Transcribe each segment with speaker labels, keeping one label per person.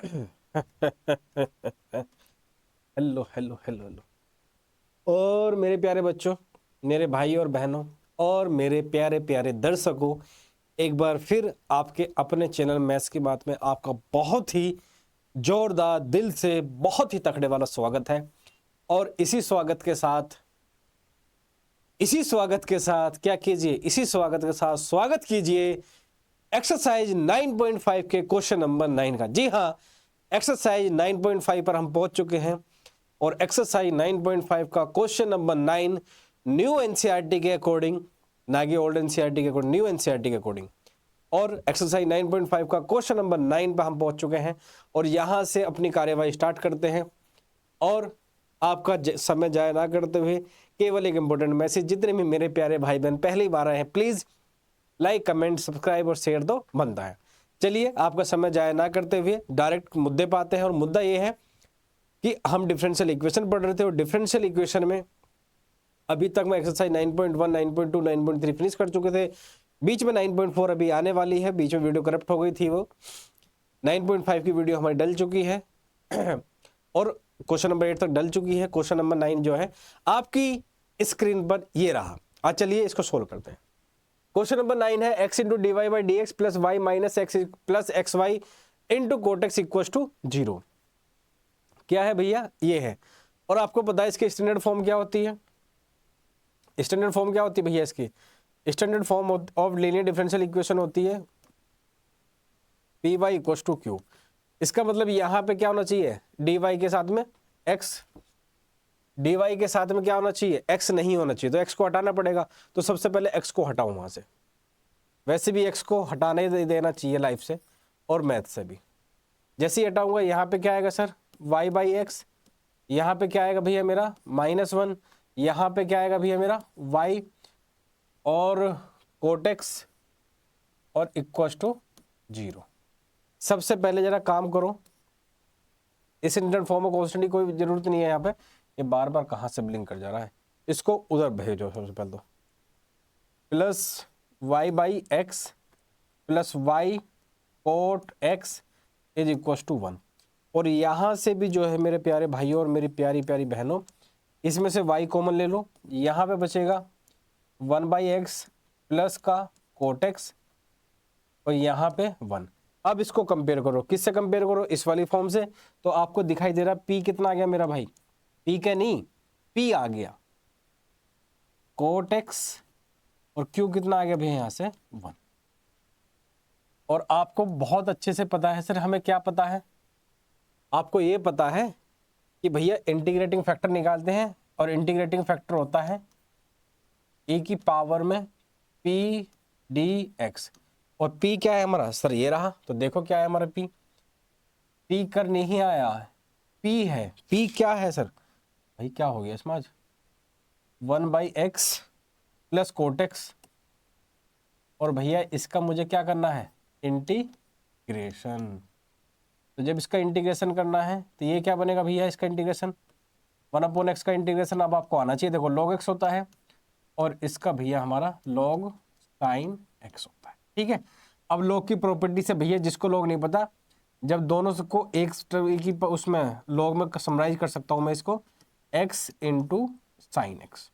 Speaker 1: Hello hello hello hello. और मेरे प्यारे बच्चों, मेरे भाई और बहनों और मेरे प्यारे प्यारे दर्शकों, एक बार फिर आपके अपने चैनल मैथ्स की बात में आपका बहुत ही जोरदार, दिल से बहुत ही तकड़े वाला स्वागत है। और इसी स्वागत के साथ क्या कीजिए, इसी स्वागत के साथ स्वागत कीजिए एक्सरसाइज 9.5 के क्वेश्चन नंबर 9 का। जी हाँ, एक्सरसाइज 9.5 पर हम पहुंच चुके हैं और एक्सरसाइज 9.5 का क्वेश्चन नंबर 9 न्यू एनसीईआरटी के अकॉर्डिंग, ना कि ओल्ड एनसीईआरटी के अकॉर्डिंग, न्यू एनसीईआरटी के अकॉर्डिंग। और एक्सरसाइज 9.5 का क्वेश्चन नंबर 9 पर हम पहुंच चुके हैं और यहां से अपनी कार्यवाही स्टार्ट करते हैं। और आपका समय जाया ना करते हुए केवल एक इंपॉर्टेंट मैसेज, जितने भी मेरे प्यारे भाई बहन पहली बार आए हैं, प्लीज लाइक, कमेंट, सब्सक्राइब और शेयर तो बनता है। चलिए, आपका समय जाया ना करते हुए डायरेक्ट मुद्दे पे आते हैं। और मुद्दा ये है कि हम डिफरेंशियल इक्वेशन पढ़ रहे थे और डिफरेंशियल इक्वेशन में अभी तक मैं एक्सरसाइज 9.1, 9.2, 9.3 फिनिश कर चुके थे। बीच में 9.4 अभी आने वाली है, बीच में वीडियो करप्ट हो गई थी, वो 9.5 की वीडियो हमारी डल चुकी है और क्वेश्चन नंबर 8 तक डल चुकी है। क्वेश्चन नंबर 9 जो है आपकी स्क्रीन पर ये रहा। आज चलिए इसको सोल्व करते हैं। क्वेश्चन नंबर 9 है x into d y by d x plus y minus x plus x y into cot x equal to 0। क्या है भैया? ये है। और आपको पता है इसकी स्टैंडर्ड फॉर्म क्या होती है? स्टैंडर्ड फॉर्म क्या होती है भैया इसकी? Standard form of linear differential equation होती है p y equal to q. इसका मतलब यहाँ पे क्या होना चाहिए? डी वाई के साथ में एक्स, डी वाई के साथ में क्या होना चाहिए? एक्स नहीं होना चाहिए, तो एक्स को हटाना पड़ेगा। तो सबसे पहले एक्स को हटाऊं वहां से। वैसे भी एक्स को हटाने देना चाहिए लाइफ से और मैथ से भी। जैसे ही हटाऊंगा यहाँ पे क्या आएगा सर? Y by x. यहाँ पे क्या आएगा भैया मेरा? -1। यहाँ पे क्या आएगा भैया मेरा? वाई और कोटेक्स और इक्वल टू 0। सबसे पहले जरा काम करो, इस इंटरनल फॉर्म में कॉन्स्टेंट की कोई जरूरत नहीं है। यहाँ पे ये बार बार कहाँ से ब्लिंक कर जा रहा है, इसको उधर भेजो। सबसे पहले तो plus y by x plus y cot x is equal to 1। और यहां से भी जो है मेरे प्यारे भाइयों और मेरी प्यारी प्यारी बहनों, इसमें से y कॉमन ले लो। यहाँ पे बचेगा 1/x प्लस का कोट एक्स और यहाँ पे 1। अब इसको कंपेयर करो, किससे कंपेयर करो? इस वाली फॉर्म से। तो आपको दिखाई दे रहा p कितना आ गया मेरा भाई? p क्या नहीं, p आ गया कोट एक्स और q कितना आ गया भैया यहाँ से? 1। और आपको बहुत अच्छे से पता है सर, हमें क्या पता है? आपको ये पता है कि भैया इंटीग्रेटिंग फैक्टर निकालते हैं और इंटीग्रेटिंग फैक्टर होता है e की पावर में p dx। और p क्या है हमारा सर? ये रहा। तो देखो क्या है हमारा p? p कर नहीं आया, p है। p क्या है सर? भाई क्या हो गया इसमें आज? 1/x plus cortex. और भैया इसका मुझे क्या करना है? इंटीग्रेशन। तो जब इसका इंटीग्रेशन करना है तो ये क्या बनेगा भैया? इसका इंटीग्रेशन 1/x का इंटीग्रेशन अब आपको आना चाहिए। देखो log x होता है और इसका भैया हमारा log sin x होता है। ठीक है। अब log की प्रॉपर्टी से भैया, जिसको log नहीं पता, जब दोनों को एक की उसमें log में समराइज कर सकता हूं मैं इसको, x इंटू साइन एक्स।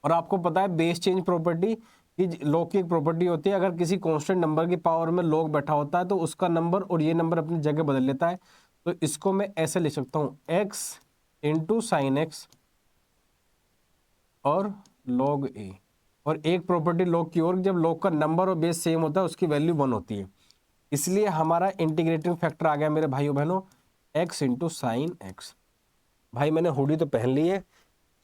Speaker 1: और आपको पता है बेस चेंज प्रॉपर्टी कि log की एक प्रॉपर्टी होती है, अगर किसी कांस्टेंट नंबर की पावर में log बैठा होता है तो उसका नंबर और ये नंबर अपनी जगह बदल लेता है। तो इसको मैं ऐसे लिख सकता हूं, x इंटू साइन एक्स और log a। और एक प्रॉपर्टी log की, और जब log का नंबर और बेस सेम होता है उसकी वैल्यू 1 होती है। इसलिए हमारा इंटीग्रेटिंग फैक्टर आ गया मेरे भाइयों बहनों x इंटू साइन एक्स। भाई मैंने हुडी तो पहन ली है,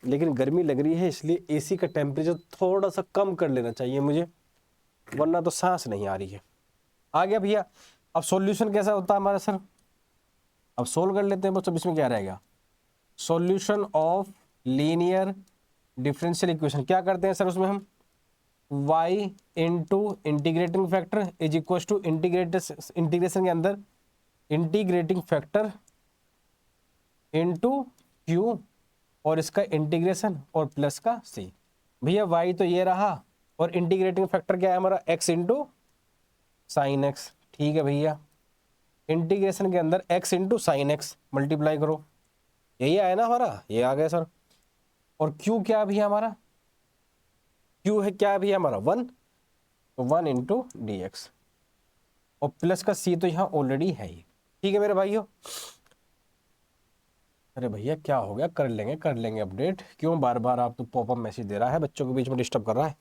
Speaker 1: लेकिन गर्मी लग रही है, इसलिए एसी का टेम्परेचर थोड़ा सा कम कर लेना चाहिए मुझे, वरना तो सांस नहीं आ रही है। आ गया भैया। अब सॉल्यूशन कैसा होता है हमारा सर? अब सोल्व कर लेते हैं बच्चों। इसमें क्या रहेगा? Solution of linear differential equation. क्या करते हैं सर उसमें हम? y into integrating factor is equal to integration के अंदर इंटीग्रेटिंग फैक्टर इंटू q और इसका इंटीग्रेशन और प्लस का c। भैया y तो ये रहा और इंटीग्रेटिंग फैक्टर क्या है हमारा? x into sine x. ठीक है भैया। इंटीग्रेशन के अंदर x into sine x multiply करो, यही आया ना हमारा, ये आ गया सर। और q क्या भी है हमारा, q है क्या भी है हमारा 1, तो 1 इंटू डी एक्स, और प्लस का c तो यहाँ ऑलरेडी है ही। ठीक है मेरे भाइयों। अरे भैया क्या हो गया, कर लेंगे अपडेट, क्यों बार बार आप तो पॉपअप मैसेज दे रहा है, बच्चों के बीच में डिस्टर्ब कर रहा है।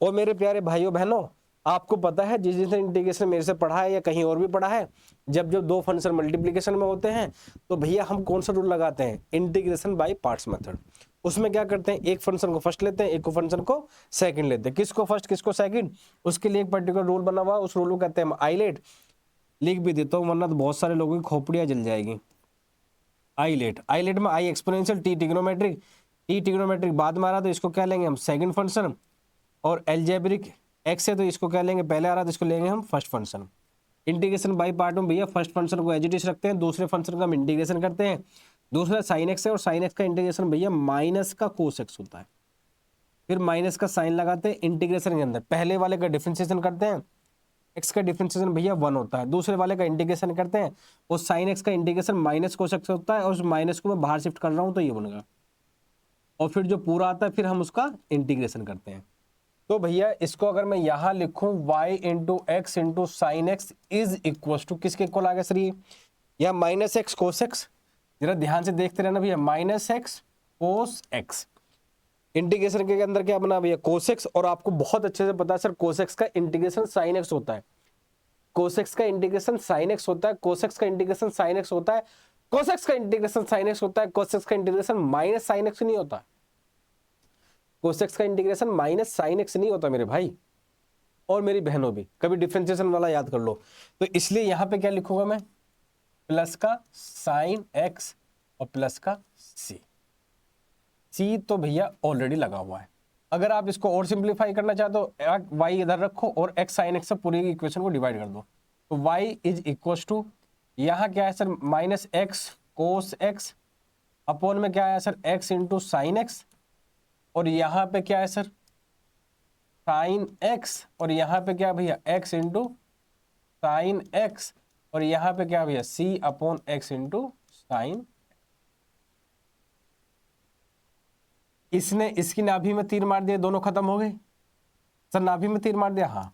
Speaker 1: और मेरे प्यारे भाइयों बहनों, आपको पता है जिस जिसने इंटीग्रेशन मेरे से पढ़ा है या कहीं और भी पढ़ा है, जब जब दो फंक्शन मल्टीप्लिकेशन में होते हैं तो भैया हम कौन सा रूल लगाते हैं, इंटीग्रेशन बाय पार्ट्स मेथड। उसमें क्या करते हैं, एक फंक्शन को फर्स्ट लेते हैं, एक को फंक्शन को सेकंड लेते हैं, किसको फर्स्ट किसको सेकंड, उसके लिए एक पर्टिकुलर रूल बना हुआ, उस रूल को कहते हैं आइलेट। लिख भी देता हूँ वरना तो बहुत सारे लोगों की खोपड़ियां जल जाएगी। आइलेट, आइलेट में I exponential, T trigonometric, T trigonometric बाद में आ रहा तो इसको क्या लेंगे हम सेकंड फंक्शन, और एल्जेब्रिक एक्स है तो इसको क्या लेंगे पहले आ रहा तो इसको लेंगे हम first function. Integration by part में भैया फर्स्ट फंक्शन को एज इट इज रखते हैं, दूसरे फंक्शन का हम इंटीग्रेशन करते हैं, दूसरा साइन एक्स है और साइन एक्स का इंटीग्रेशन भैया माइनस का कोस एक्स होता है, फिर माइनस का साइन लगाते हैं इंटीग्रेशन के अंदर, पहले वाले का डिफरेंशिएशन करते हैं, एक्स का डिफरेंशिएशन भैया 1 होता है, दूसरे वाले का इंटीग्रेशन करते हैं और साइन एक्स का इंटीग्रेशन माइनस कोस एक्स होता है, और उस माइनस को मैं बाहर शिफ्ट कर रहा हूँ तो ये बनेगा, और फिर जो पूरा आता है फिर हम उसका इंटीग्रेशन करते हैं। तो भैया इसको अगर मैं यहां लिखूं y into x into sine x is equal to किसके इक्वल आ गया सर, ये या माइनस एक्स कोस एक्स, जरा ध्यान से देखते रहना भैया, minus x cos x, integration के अंदर क्या बना भैया कोस एक्स, और आपको बहुत अच्छे से पता है सर कोस एक्स का इंटीग्रेशन साइन एक्स होता है, कोस एक्स का इंटीग्रेशन साइन एक्स होता है, कोस एक्स का इंटीग्रेशन साइन एक्स होता है, कोस एक्स का इंटीग्रेशन साइन एक्स होता है, कोस एक्स का इंटीग्रेशन माइनस साइन एक्स नहीं होता, कोस एक्स का इंटीग्रेशन माइनस साइन एक्स नहीं होता मेरे भाई और मेरी बहनों भी, कभी डिफरेंशिएशन वाला याद कर लो। तो इसलिए यहां पे क्या लिखूंगा मैं, प्लस का साइन एक्स और प्लस का सी, सी तो भैया ऑलरेडी लगा हुआ है। अगर आप इसको और सिंप्लीफाई करना चाहते हो वाई इधर रखो और एक्स साइन एक्स से पूरी इक्वेशन को डिवाइड कर दो, तो वाई इज इक्वल टू यहां क्या है sir minus x cos x upon में क्या है sir x into sine x, और यहां पे क्या है सर साइन एक्स, और यहां पे क्या भैया एक्स इंटू साइन एक्स, और यहां पे क्या भैया सी अपॉन एक्स इंटू साइन। इसने इसकी नाभि में तीर मार दिया, दोनों खत्म हो गए सर, नाभि में तीर मार दिया, हाँ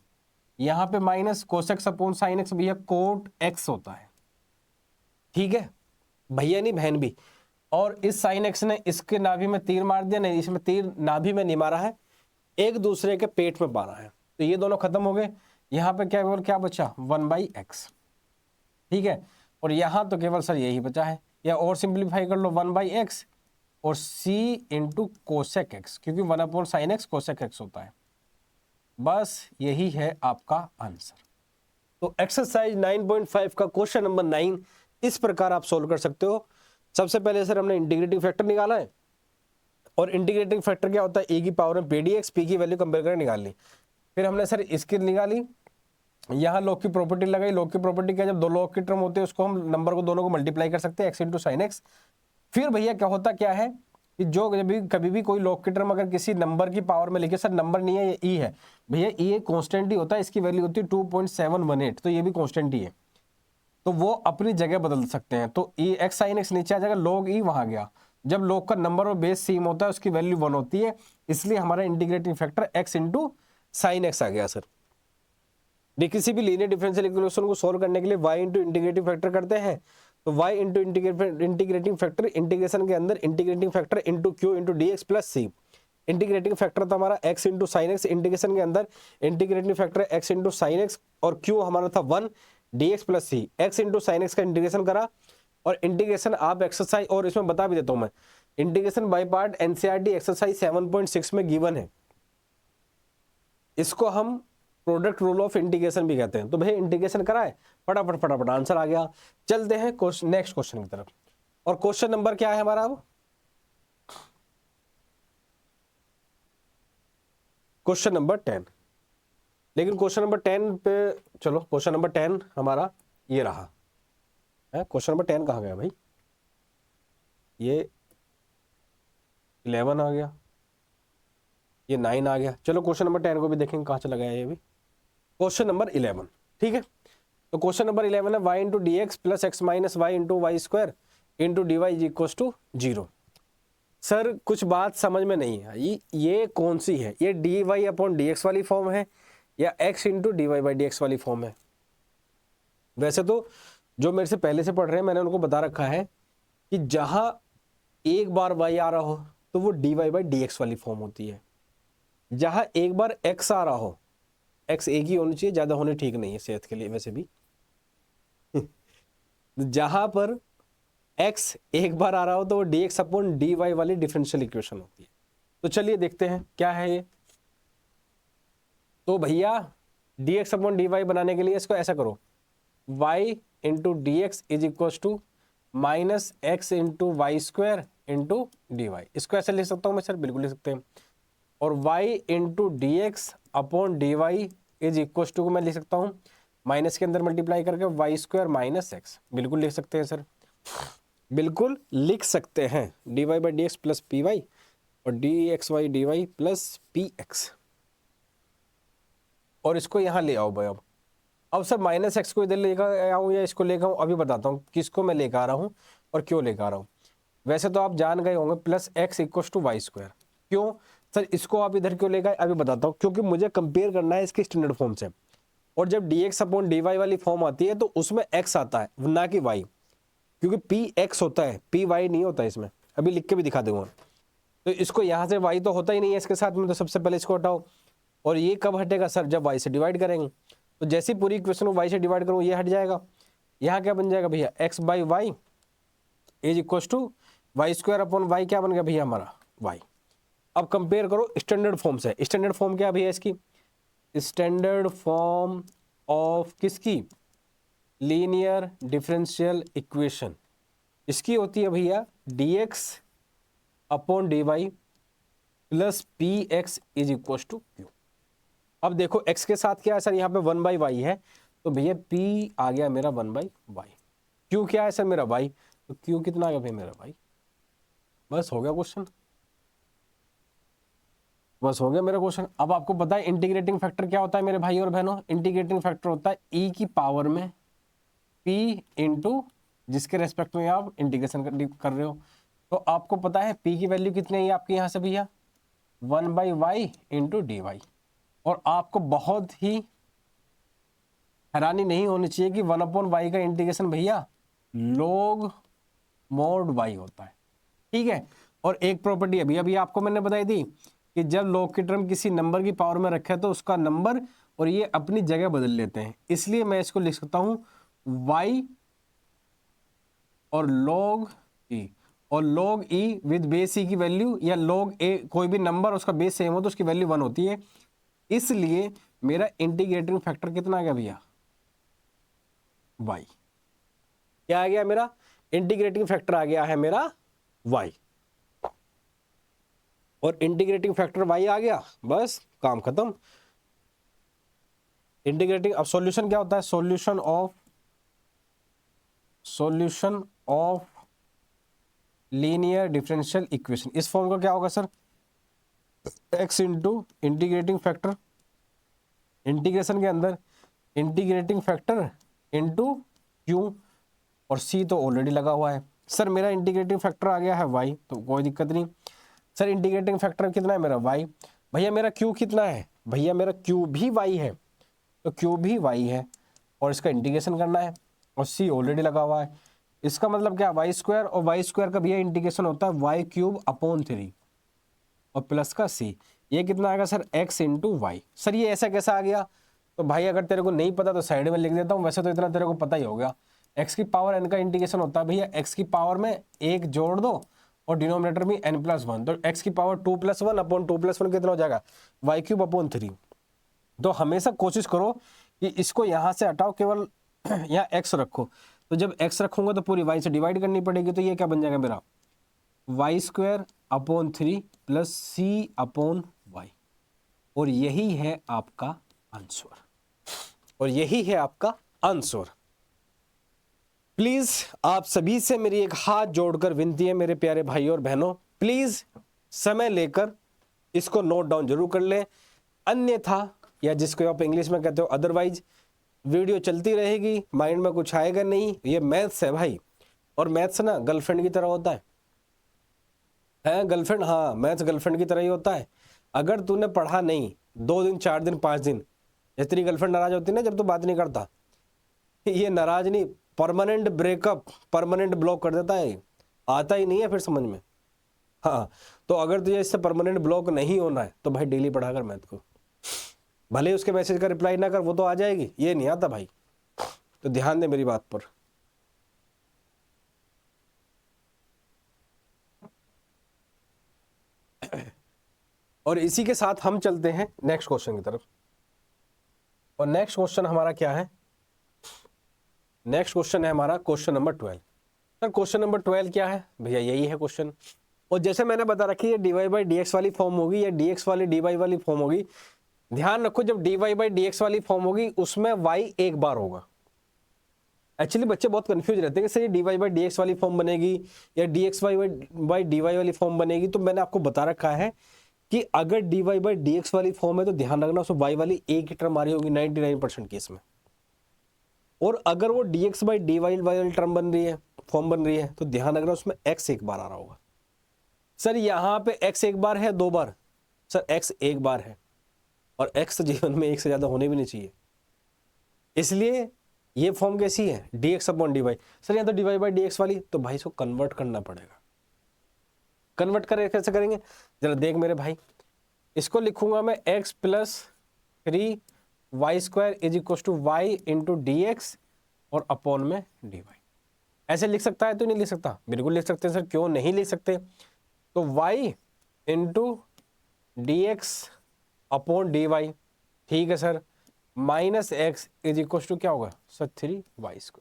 Speaker 1: यहां पे माइनस कोसेक्स अपॉन साइन एक्स भैया कोट एक्स होता है, ठीक है भैया नहीं बहन भी, और इस साइन एक्स ने इसके नाभि में तीर मार दिया, नहीं इसमें तीर नाभि में नहीं मारा है, एक दूसरे के पेट में मारा है, तो ये दोनों खत्म हो गए। यहां पे क्या केवल क्या बचा 1/x, ठीक है, और यहां तो केवल सर यही बचा है, या और सिंप्लीफाई कर लो 1/x और c इंटू कोसेक एक्स, क्योंकि 1/sin x कोसेक एक्स होता है, बस यही है आपका आंसर। तो एक्सरसाइज 9.5 का क्वेश्चन नंबर 9 इस प्रकार आप सोल्व कर सकते हो। सबसे पहले सर हमने इंटीग्रेटिंग फैक्टर निकाला है, और इंटीग्रेटिंग फैक्टर क्या होता है ए की पावर में pdx, p की वैल्यू कंपेयर करके निकाल ली, फिर हमने सर इसकी निकाली, यहाँ लॉग की प्रॉपर्टी लगाई, लॉग की प्रॉपर्टी क्या, जब दो लॉग की टर्म होते हैं उसको हम नंबर को दोनों को मल्टीप्लाई कर सकते हैं एक्स इंटू साइन एक्स। फिर भैया क्या होता क्या है कि जो कभी भी कोई लॉग की टर्म अगर किसी नंबर की पावर में लिखे, सर नंबर नहीं है ये ई है भैया, ई कॉन्स्टेंट ही होता है, इसकी वैल्यू होती है 2.718, तो ये भी कॉन्स्टेंट ही है, तो वो अपनी जगह बदल सकते हैं, तो ई एक्स साइन एक्स नीचे आ जाएगा, लॉग ई वहां गया, जब लॉग का नंबर और बेस सेम होता है उसकी वैल्यू 1 होती है, इसलिए हमारा integrating factor x into sine x आ गया सर। किसी भी लीनियर डिफरेंशियल इक्वेशन को सॉल्व करने के लिए y इंटू इंटीग्रेटिंग फैक्टर करते हैं, तो y into integrating factor integration के अंदर integrating factor into q into d x plus c, integrating factor था हमारा x into sine x, integration के अंदर integrating factor x into sine x, और q हमारा था 1 d x plus c, x into sine x का integration करा, और इंटीग्रेशन आप एक्सरसाइज और इसमें बता भी देता हूं मैं, integration by part NCERT exercise 7.6 में गिवन है, इसको हम प्रोडक्ट रूल ऑफ इंटीग्रेशन भी कहते हैं। तो भैया इंटीग्रेशन कराए, फटाफट फटाफट आंसर आ गया। चलते हैं नेक्स्ट क्वेश्चन की तरफ, और क्वेश्चन नंबर क्या है हमारा, अब क्वेश्चन नंबर 10, लेकिन क्वेश्चन नंबर 10 पे चलो, क्वेश्चन नंबर 10 हमारा ये रहा है, क्वेश्चन नंबर 10 कहाँ गया भाई, ये 11 आ गया, ये 9 आ गया, चलो क्वेश्चन नंबर 10 को भी देखेंगे कहाँ चला गया ये भी, क्वेश्चन नंबर 11, ठीक है। तो क्वेश्चन नंबर 11 है y into d x plus x minus y into y square into d y equal to 0। Sir कुछ बात समझ में नहीं आई, ये कौन सी है, ये d y upon d x वाली फॉर्म है या x into d y by d x वाली फॉर्म है। वैसे तो जो मेरे से पहले से पढ़ रहे हैं मैंने उनको बता रखा है कि जहां एक बार y आ रहा हो तो वो d y by d x वाली फॉर्म होती है, जहां एक बार x आ रहा हो, x एक ही होनी चाहिए, ज्यादा होने ठीक नहीं है सेहत के लिए वैसे भी जहां पर x एक बार आ रहा हो तो वो d x upon d y वाली डिफरेंशियल इक्वेशन होती है। तो चलिए देखते हैं क्या है ये। तो भैया d x upon d y बनाने के लिए इसको ऐसा करो, y into d x is equal to minus x into y square into d y. इसको ऐसे लिख सकता हूँ मैं सर, बिल्कुल लिख सकते हैं। और y into d x upon d y is equal to को मैं लिख सकता हूँ माइनस के अंदर मल्टीप्लाई करके वाई स्क्वायर माइनस एक्स, बिल्कुल लिख सकते हैं सर, बिल्कुल लिख सकते हैं। D y by d x plus p y और d x y d y plus p x, और इसको यहाँ ले आओ भाई। अब सर माइनस एक्स को इधर लेकर आऊँ या इसको लेकर आऊँ, अभी बताता हूँ किसको मैं लेकर आ रहा हूँ और क्यों लेकर आ रहा हूँ। वैसे तो आप जान गए होंगे plus x equal to y square, क्यों सर इसको आप इधर क्यों लेकर आए अभी बताता हूँ। क्योंकि मुझे कंपेयर करना है इसके स्टैंडर्ड फॉर्म से, और जब d x upon d y वाली फॉर्म आती है तो उसमें एक्स आता है ना कि वाई, क्योंकि पी एक्स होता है पी वाई नहीं होता इसमें, अभी लिख के भी दिखा दूंगा। तो इसको यहाँ से वाई तो होता ही नहीं है इसके साथ में, तो सबसे पहले इसको हटाओ। और ये कब हटेगा सर, जब वाई से डिवाइड करेंगे। तो जैसी पूरी इक्वेशन को वाई से डिवाइड करूँ ये हट जाएगा। यहाँ क्या बन जाएगा भैया, x by y is equal to y square upon y, क्या बन गया भैया हमारा वाई। अब कंपेयर करो स्टैंडर्ड फॉर्म से। स्टैंडर्ड फॉर्म क्या भैया इसकी, स्टैंडर्ड फॉर्म ऑफ किसकी, लीनियर डिफरेंशियल इक्वेशन, इसकी होती है भैया d x upon d y plus p x is equal to q. अब देखो x के साथ क्या है सर, यहाँ पे 1 बाई वाई है, तो भैया p आ गया मेरा 1 बाई वाई। q क्या है सर मेरा y, तो q कितना आ गया भैया मेरा y। बस हो गया क्वेश्चन, बस हो गया मेरा क्वेश्चन। अब आपको पता है इंटीग्रेटिंग फैक्टर क्या होता है मेरे भाई और बहनों, इंटीग्रेटिंग फैक्टर होता है e की पावर में p इंटू जिसके रेस्पेक्ट में आप इंटीग्रेशन कर रहे हो। तो आपको पता है p की वैल्यू कितनी है आपके यहाँ से भैया 1 by y into d y. और आपको बहुत ही हैरानी नहीं होनी चाहिए कि 1 अपॉन वाई का इंटीग्रेशन भैया log mod y होता है, ठीक है। और एक प्रॉपर्टी अभी अभी आपको मैंने बताई थी कि जब log की टर्म किसी नंबर की पावर में रखे तो उसका नंबर और ये अपनी जगह बदल लेते हैं, इसलिए मैं इसको लिख सकता हूं y और log e, और log e with base e की वैल्यू, या log a कोई भी नंबर उसका बेस सेम हो तो उसकी वैल्यू 1 होती है। इसलिए मेरा इंटीग्रेटिंग फैक्टर कितना आ गया भैया y, क्या आ गया मेरा इंटीग्रेटिंग फैक्टर आ गया है मेरा y, और इंटीग्रेटिंग फैक्टर y आ गया, बस काम खत्म। इंटीग्रेटिंग, अब सॉल्यूशन क्या होता है, solution of linear differential equation, इस फॉर्म का क्या होगा sir, x into integrating factor, integration के अंदर इंटीग्रेटिंग फैक्टर इंटू q, और c तो ऑलरेडी लगा हुआ है। सर मेरा इंटीग्रेटिंग फैक्टर आ गया है y, तो कोई दिक्कत नहीं। सर इंटीग्रेटिंग फैक्टर कितना है मेरा y, भैया मेरा q कितना है, भैया मेरा q भी y है, तो q भी y है और इसका इंटीग्रेशन करना है, और c ऑलरेडी लगा हुआ है। इसका मतलब क्या, वाई स्क्वायर, और वाई स्क्वायर का भैया इंटीग्रेशन होता है वाई क्यूब अपॉन 3 और प्लस का c, ये कितना आएगा sir x into y. Sir ये ऐसा कैसा आ गया, तो भाई अगर तेरे को नहीं पता तो साइड में लिख देता हूँ, वैसे तो इतना तेरे को पता ही होगा। x की पावर n का इंटीग्रेशन होता है भैया x की पावर में 1 जोड़ दो और डिनोमिनेटर में n+1, तो x की पावर 2+1 अपॉन 2+1 कितना हो जाएगा वाई क्यूब अपॉन 3। तो हमेशा कोशिश करो कि इसको यहाँ से हटाओ, केवल यहाँ x रखो, तो जब x रखूंगा तो पूरी y से डिवाइड करनी पड़ेगी, तो ये क्या बन जाएगा मेरा y square upon 3 plus c upon y, और यही है आपका आंसर, और यही है आपका आंसर। प्लीज आप सभी से मेरी एक हाथ जोड़कर विनती है मेरे प्यारे भाई और बहनों, प्लीज समय लेकर इसको नोट डाउन जरूर कर लें, अन्यथा या जिसको आप इंग्लिश में कहते हो अदरवाइज वीडियो चलती रहेगी, माइंड में कुछ आएगा नहीं। ये मैथ्स है भाई, और मैथ्स ना गर्लफ्रेंड की तरह होता है गर्लफ्रेंड, हाँ मैथ्स गर्लफ्रेंड की तरह ही होता है। अगर तूने पढ़ा नहीं 2 दिन 4 दिन 5 दिन, जैसे तेरी गर्लफ्रेंड नाराज होती है ना जब तू बात नहीं करता, ये नाराज नहीं, परमानेंट ब्रेकअप, परमानेंट ब्लॉक कर देता है, आता ही नहीं है फिर समझ में। हाँ, तो अगर तुझे इससे परमानेंट ब्लॉक नहीं होना है तो भाई डेली पढ़ा कर मैथ को, भले उसके मैसेज का रिप्लाई ना कर, वो तो आ जाएगी, ये नहीं आता भाई। तो ध्यान दे मेरी बात पर। और इसी के साथ हम चलते हैं नेक्स्ट क्वेश्चन की तरफ। और नेक्स्ट क्वेश्चन हमारा क्या है? नेक्स्ट क्वेश्चन है हमारा question number 12। Sir question number 12 क्या है भैया? यही है क्वेश्चन। और जैसे मैंने बता रखी है, dy बाई डी एक्स वाली फॉर्म होगी या dx वाली dy वाली फॉर्म होगी। ध्यान रखो, जब dy बाई डी एक्स वाली फॉर्म होगी उसमें y एक बार होगा। एक्चुअली बच्चे बहुत कंफ्यूज रहते हैं कि सर ये dy बाई डी एक्स वाली फॉर्म बनेगी या dx बाई dy वाली फॉर्म बनेगी। तो मैंने आपको बता रखा है कि अगर dy बाई डी एक्स वाली फॉर्म है तो ध्यान रखना उसमें y वाली एक ही टर्म आ रही होगी 99% केस में। और अगर वो dx बाई dy वाली टर्म बन रही है, फॉर्म बन रही है, तो ध्यान रखना उसमें x एक बार आ रहा होगा। सर यहाँ पे x एक बार है, 2 बार? सर x एक बार है, और x तो जीवन में एक से ज्यादा होने भी नहीं चाहिए। इसलिए ये फॉर्म कैसी है? dx upon dy। सर यहाँ तो dy बाई डी एक्स वाली, तो भाई इसको कन्वर्ट करना पड़ेगा। कन्वर्ट करें कैसे करेंगे जरा देख मेरे भाई। इसको लिखूंगा मैं x plus 3y² is equal to y into d x और अपॉन में dy। ऐसे लिख सकता है तो नहीं लिख सकता? बिल्कुल लिख सकते हैं सर, क्यों नहीं लिख सकते। तो y into d x upon d y, ठीक है sir, minus x is equal to क्या होगा सर 3y²।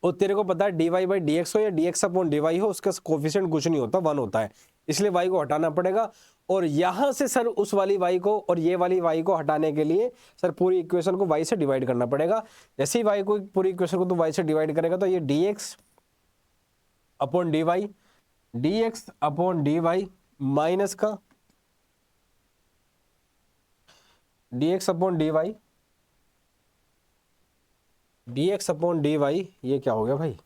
Speaker 1: और तेरे को पता है dy बाई डी एक्स हो या dx अपॉन dy हो, उसका कोफिशिएंट कुछ नहीं होता, 1 होता है। इसलिए y को हटाना पड़ेगा। और यहां से सर उस वाली y को और ये वाली y को हटाने के लिए सर पूरी इक्वेशन को y से डिवाइड करना पड़ेगा। जैसे ही y को पूरी इक्वेशन को तो y से डिवाइड करेगा तो ये dx upon dy, dx upon dy minus का dx upon dy, dx upon dy, ये क्या हो गया भाई?